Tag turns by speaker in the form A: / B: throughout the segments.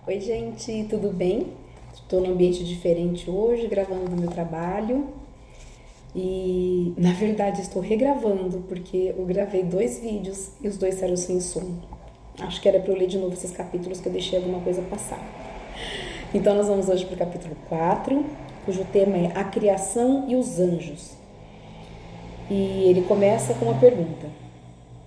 A: Oi, gente, tudo bem? Estou num ambiente diferente hoje, gravando do meu trabalho e, na verdade, estou regravando porque eu gravei 2 vídeos e os dois saíram sem som. Acho que era para eu ler de novo esses capítulos que eu deixei alguma coisa passar. Então, nós vamos hoje para o capítulo 4, cujo tema é A Criação e os Anjos. E ele começa com uma pergunta.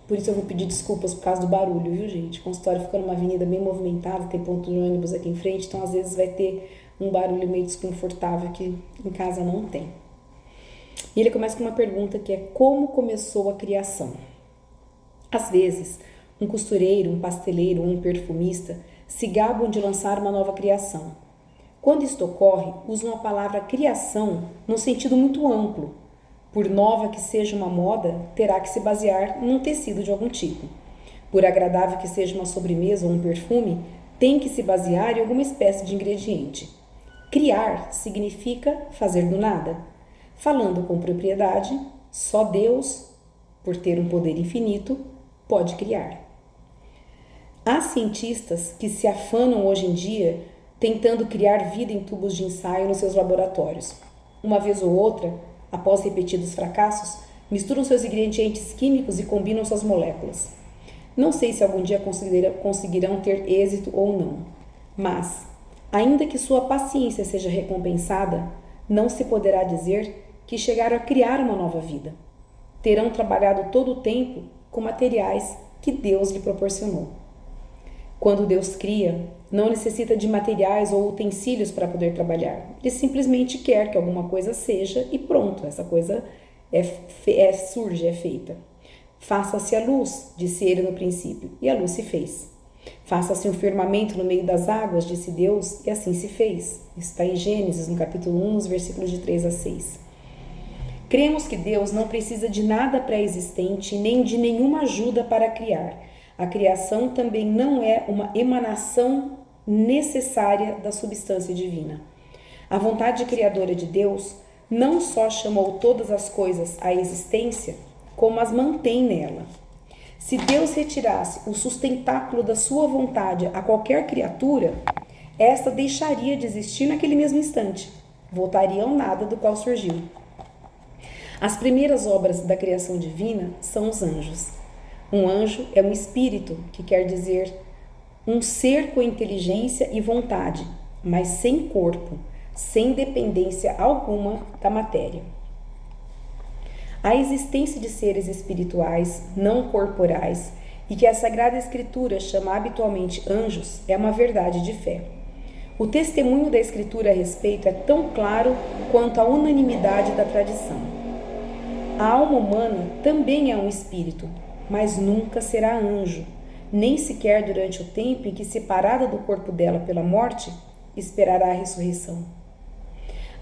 A: Por isso eu vou pedir desculpas por causa do barulho, viu, gente? O consultório fica numa avenida bem movimentada, tem ponto de ônibus aqui em frente, então às vezes vai ter um barulho meio desconfortável que em casa não tem. E ele começa com uma pergunta que é: como começou a criação? Às vezes, um costureiro, um pasteleiro ou um perfumista se gabam de lançar uma nova criação. Quando isto ocorre, usam a palavra criação num sentido muito amplo. Por nova que seja uma moda, terá que se basear num tecido de algum tipo. Por agradável que seja uma sobremesa ou um perfume, tem que se basear em alguma espécie de ingrediente. Criar significa fazer do nada. Falando com propriedade, só Deus, por ter um poder infinito, pode criar. Há cientistas que se afanam hoje em dia tentando criar vida em tubos de ensaio nos seus laboratórios. Uma vez ou outra, após repetidos fracassos, misturam seus ingredientes químicos e combinam suas moléculas. Não sei se algum dia conseguirão ter êxito ou não, mas, ainda que sua paciência seja recompensada, não se poderá dizer que chegaram a criar uma nova vida. Terão trabalhado todo o tempo com materiais que Deus lhe proporcionou. Quando Deus cria, não necessita de materiais ou utensílios para poder trabalhar. Ele simplesmente quer que alguma coisa seja e pronto, essa coisa surge, é feita. Faça-se a luz, disse ele no princípio, e a luz se fez. Faça-se um firmamento no meio das águas, disse Deus, e assim se fez. Está em Gênesis, no capítulo 1, nos versículos de 3 a 6. Cremos que Deus não precisa de nada pré-existente nem de nenhuma ajuda para criar. A criação também não é uma emanação necessária da substância divina. A vontade criadora de Deus não só chamou todas as coisas à existência, como as mantém nela. Se Deus retirasse o sustentáculo da sua vontade a qualquer criatura, esta deixaria de existir naquele mesmo instante, voltaria ao nada do qual surgiu. As primeiras obras da criação divina são os anjos. Um anjo é um espírito, que quer dizer um ser com inteligência e vontade, mas sem corpo, sem dependência alguma da matéria. A existência de seres espirituais, não corporais, e que a Sagrada Escritura chama habitualmente anjos, é uma verdade de fé. O testemunho da Escritura a respeito é tão claro quanto a unanimidade da tradição. A alma humana também é um espírito, mas nunca será anjo, nem sequer durante o tempo em que, separada do corpo dela pela morte, esperará a ressurreição.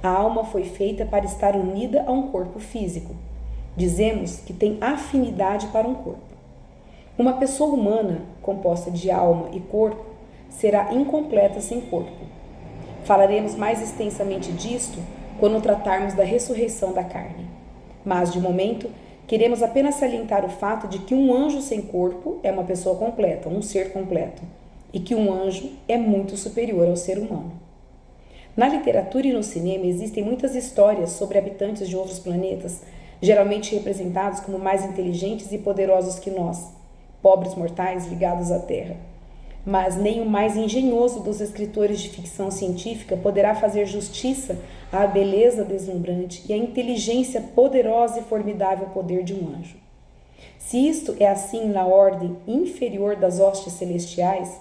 A: A alma foi feita para estar unida a um corpo físico. Dizemos que tem afinidade para um corpo. Uma pessoa humana, composta de alma e corpo, será incompleta sem corpo. Falaremos mais extensamente disto quando tratarmos da ressurreição da carne. Mas, de momento, queremos apenas salientar o fato de que um anjo sem corpo é uma pessoa completa, um ser completo, e que um anjo é muito superior ao ser humano. Na literatura e no cinema existem muitas histórias sobre habitantes de outros planetas, geralmente representados como mais inteligentes e poderosos que nós, pobres mortais ligados à Terra. Mas nem o mais engenhoso dos escritores de ficção científica poderá fazer justiça à beleza deslumbrante e à inteligência poderosa e formidável poder de um anjo. Se isto é assim na ordem inferior das hostes celestiais,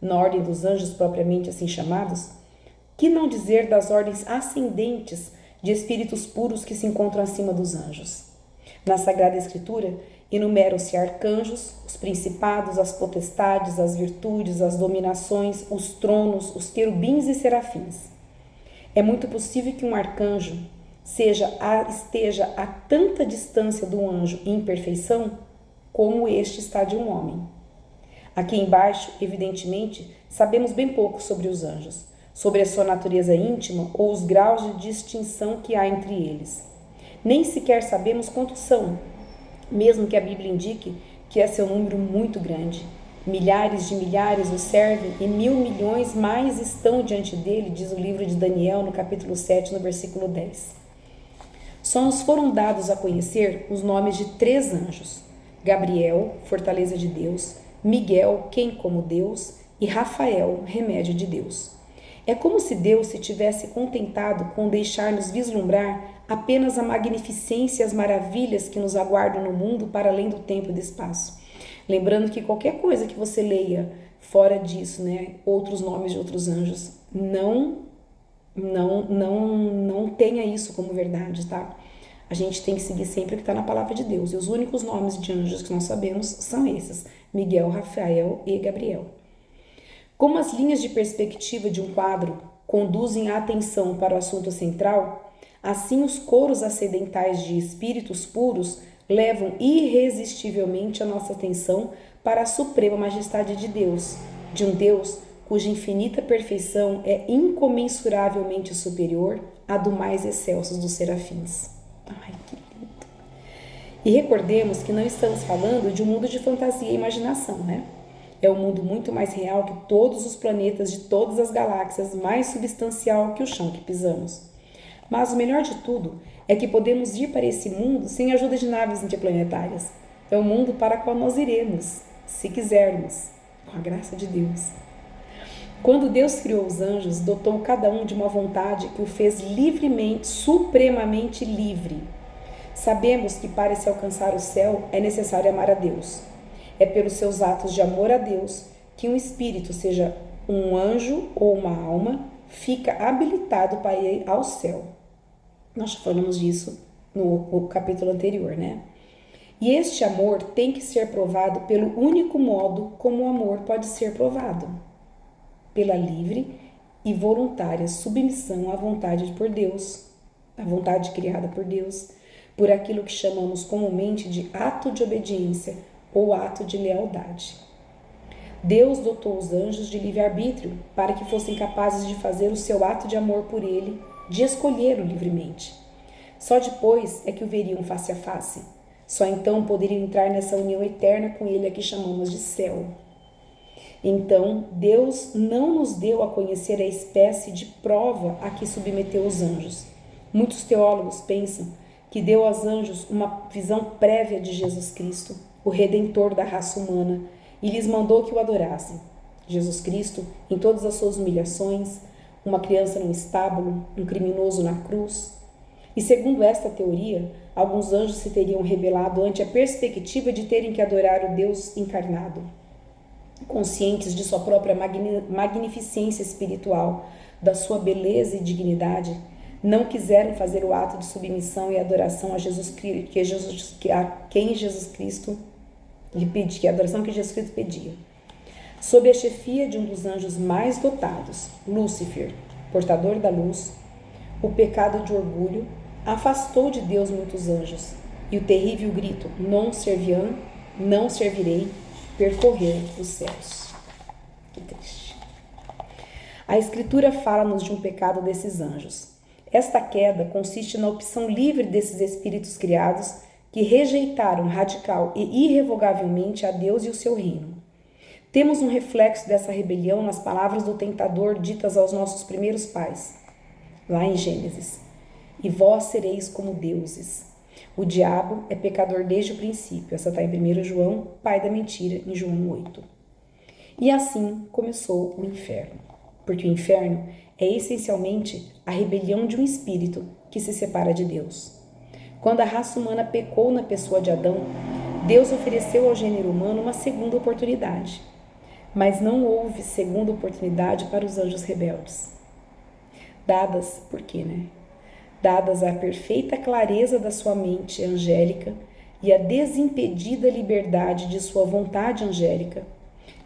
A: na ordem dos anjos propriamente assim chamados, que não dizer das ordens ascendentes de espíritos puros que se encontram acima dos anjos? Na Sagrada Escritura, enumeram-se arcanjos, os principados, as potestades, as virtudes, as dominações, os tronos, os querubins e serafins. É muito possível que um arcanjo esteja a tanta distância do anjo em perfeição como este está de um homem. Aqui embaixo, evidentemente, sabemos bem pouco sobre os anjos, sobre a sua natureza íntima ou os graus de distinção que há entre eles. Nem sequer sabemos quantos são, mesmo que a Bíblia indique que é seu número muito grande. Milhares de milhares o servem e 1.000.000.000 mais estão diante dele, diz o livro de Daniel, no capítulo 7, no versículo 10. Só nos foram dados a conhecer os nomes de 3 anjos: Gabriel, fortaleza de Deus; Miguel, quem como Deus; e Rafael, remédio de Deus. É como se Deus se tivesse contentado com deixar-nos vislumbrar apenas a magnificência e as maravilhas que nos aguardam no mundo para além do tempo e do espaço. Lembrando que qualquer coisa que você leia fora disso, né, outros nomes de outros anjos, não tenha isso como verdade, tá? A gente tem que seguir sempre o que está na palavra de Deus. E os únicos nomes de anjos que nós sabemos são esses: Miguel, Rafael e Gabriel. Como as linhas de perspectiva de um quadro conduzem a atenção para o assunto central, assim os coros acidentais de espíritos puros levam irresistivelmente a nossa atenção para a suprema majestade de Deus, de um Deus cuja infinita perfeição é incomensuravelmente superior à do mais excelsos dos serafins. Ai, que lindo! E recordemos que não estamos falando de um mundo de fantasia e imaginação, né? É um mundo muito mais real que todos os planetas de todas as galáxias, mais substancial que o chão que pisamos. Mas o melhor de tudo é que podemos ir para esse mundo sem a ajuda de naves interplanetárias. É o mundo para o qual nós iremos, se quisermos, com a graça de Deus. Quando Deus criou os anjos, dotou cada um de uma vontade que o fez livremente, supremamente livre. Sabemos que para se alcançar o céu é necessário amar a Deus. É pelos seus atos de amor a Deus que um espírito, seja um anjo ou uma alma, fica habilitado para ir ao céu. Nós já falamos disso no capítulo anterior, né? E este amor tem que ser provado pelo único modo como o amor pode ser provado: pela livre e voluntária submissão à vontade por Deus, à vontade criada por Deus, por aquilo que chamamos comumente de ato de obediência ou ato de lealdade. Deus dotou os anjos de livre-arbítrio para que fossem capazes de fazer o seu ato de amor por ele, de escolhê-lo livremente. Só depois é que o veriam face a face. Só então poderiam entrar nessa união eterna com ele a que chamamos de céu. Então, Deus não nos deu a conhecer a espécie de prova a que submeteu os anjos. Muitos teólogos pensam que deu aos anjos uma visão prévia de Jesus Cristo, o Redentor da raça humana, e lhes mandou que o adorassem. Jesus Cristo, em todas as suas humilhações, uma criança num estábulo, um criminoso na cruz. E segundo esta teoria, alguns anjos se teriam rebelado ante a perspectiva de terem que adorar o Deus encarnado. Conscientes de sua própria magnificência espiritual, da sua beleza e dignidade, não quiseram fazer o ato de submissão e adoração a quem Jesus Cristo lhe pedia, que a adoração que Jesus Cristo pedia. Sob a chefia de um dos anjos mais dotados, Lúcifer, portador da luz, o pecado de orgulho afastou de Deus muitos anjos, e o terrível grito non serviam, não servirei, percorreu os céus. Que triste. A Escritura fala-nos de um pecado desses anjos. Esta queda consiste na opção livre desses espíritos criados que rejeitaram radical e irrevogavelmente a Deus e o seu reino. Temos um reflexo dessa rebelião nas palavras do tentador ditas aos nossos primeiros pais, lá em Gênesis: e vós sereis como deuses. O diabo é pecador desde o princípio. Essa está em 1 João, pai da mentira, em João 8. E assim começou o inferno, porque o inferno é essencialmente a rebelião de um espírito que se separa de Deus. Quando a raça humana pecou na pessoa de Adão, Deus ofereceu ao gênero humano uma segunda oportunidade. Mas não houve segunda oportunidade para os anjos rebeldes. Dadas, por quê, né? Dadas a perfeita clareza da sua mente angélica e a desimpedida liberdade de sua vontade angélica,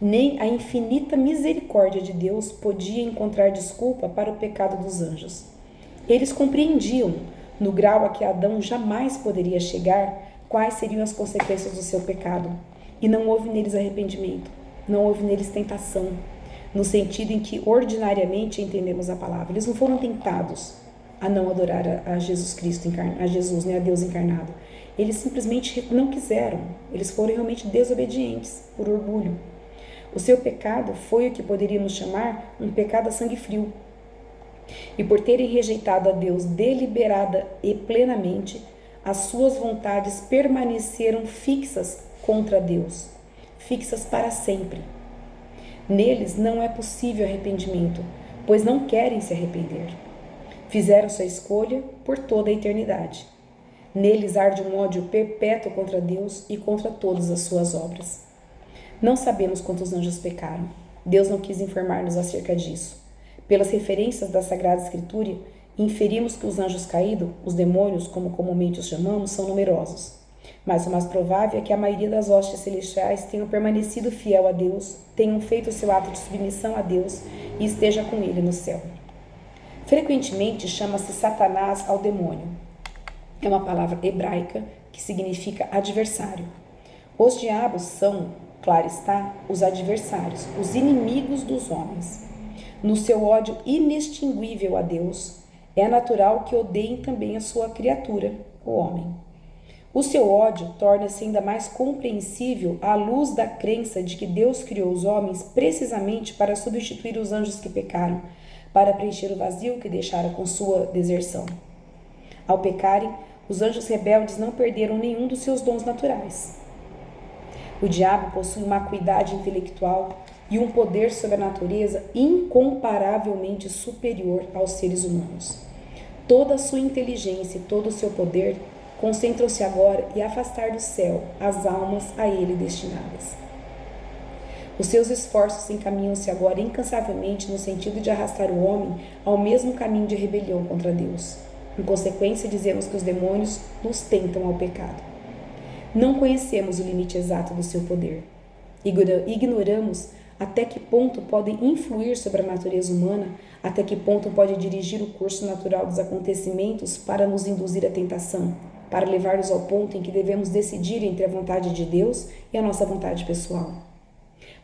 A: nem a infinita misericórdia de Deus podia encontrar desculpa para o pecado dos anjos. Eles compreendiam, no grau a que Adão jamais poderia chegar, quais seriam as consequências do seu pecado, e não houve neles arrependimento, não houve neles tentação, no sentido em que ordinariamente entendemos a palavra. Eles não foram tentados a não adorar a Jesus Cristo, a Jesus, né, a Deus encarnado. Eles simplesmente não quiseram, eles foram realmente desobedientes por orgulho. O seu pecado foi o que poderíamos chamar um pecado a sangue frio. E por terem rejeitado a Deus deliberada e plenamente, as suas vontades permaneceram fixas contra Deus, fixas para sempre. Neles não é possível arrependimento, pois não querem se arrepender. Fizeram sua escolha por toda a eternidade. Neles arde um ódio perpétuo contra Deus e contra todas as suas obras. Não sabemos quantos anjos pecaram. Deus não quis informar-nos acerca disso. Pelas referências da Sagrada Escritura, inferimos que os anjos caídos, os demônios, como comumente os chamamos, são numerosos. Mas o mais provável é que a maioria das hostes celestiais tenham permanecido fiel a Deus, tenham feito o seu ato de submissão a Deus e esteja com ele no céu. Frequentemente chama-se Satanás ao demônio. É uma palavra hebraica que significa adversário. Os diabos são, claro está, os adversários, os inimigos dos homens. No seu ódio inextinguível a Deus, é natural que odeiem também a sua criatura, o homem. O seu ódio torna-se ainda mais compreensível à luz da crença de que Deus criou os homens precisamente para substituir os anjos que pecaram, para preencher o vazio que deixaram com sua deserção. Ao pecarem, os anjos rebeldes não perderam nenhum dos seus dons naturais. O diabo possui uma acuidade intelectual e um poder sobre a natureza incomparavelmente superior aos seres humanos. Toda a sua inteligência e todo o seu poder concentram-se agora em afastar do céu as almas a ele destinadas. Os seus esforços encaminham-se agora incansavelmente no sentido de arrastar o homem ao mesmo caminho de rebelião contra Deus. Em consequência, dizemos que os demônios nos tentam ao pecado. Não conhecemos o limite exato do seu poder. Ignoramos até que ponto podem influir sobre a natureza humana, até que ponto pode dirigir o curso natural dos acontecimentos para nos induzir à tentação, para levar-nos ao ponto em que devemos decidir entre a vontade de Deus e a nossa vontade pessoal.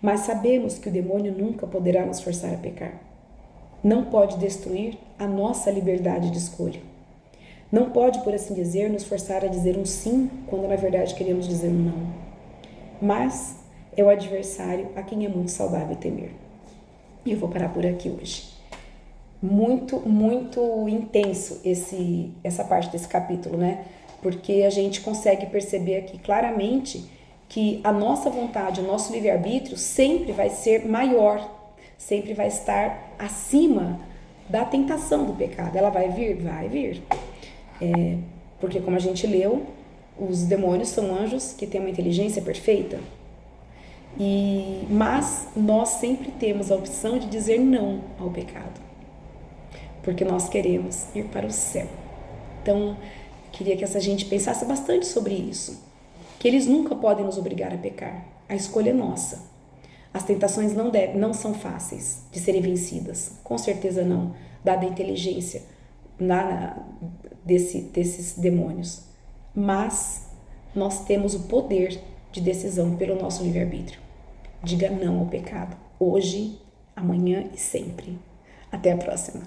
A: Mas sabemos que o demônio nunca poderá nos forçar a pecar. Não pode destruir a nossa liberdade de escolha. Não pode, por assim dizer, nos forçar a dizer um sim quando na verdade queremos dizer um não. Mas é o adversário a quem é muito saudável temer. E eu vou parar por aqui hoje. Muito, muito intenso essa parte desse capítulo, né? Porque a gente consegue perceber aqui claramente que a nossa vontade, o nosso livre-arbítrio sempre vai ser maior, sempre vai estar acima da tentação do pecado. Ela vai vir? Vai vir. Porque como a gente leu, os demônios são anjos que têm uma inteligência perfeita. Mas nós sempre temos a opção de dizer não ao pecado, porque nós queremos ir para o céu. Então, queria que essa gente pensasse bastante sobre isso, que eles nunca podem nos obrigar a pecar. A escolha é nossa. As tentações não são fáceis de serem vencidas, com certeza não, dada a inteligência desses demônios. Mas nós temos o poder de decisão pelo nosso livre-arbítrio. Diga não ao pecado, hoje, amanhã e sempre. Até a próxima.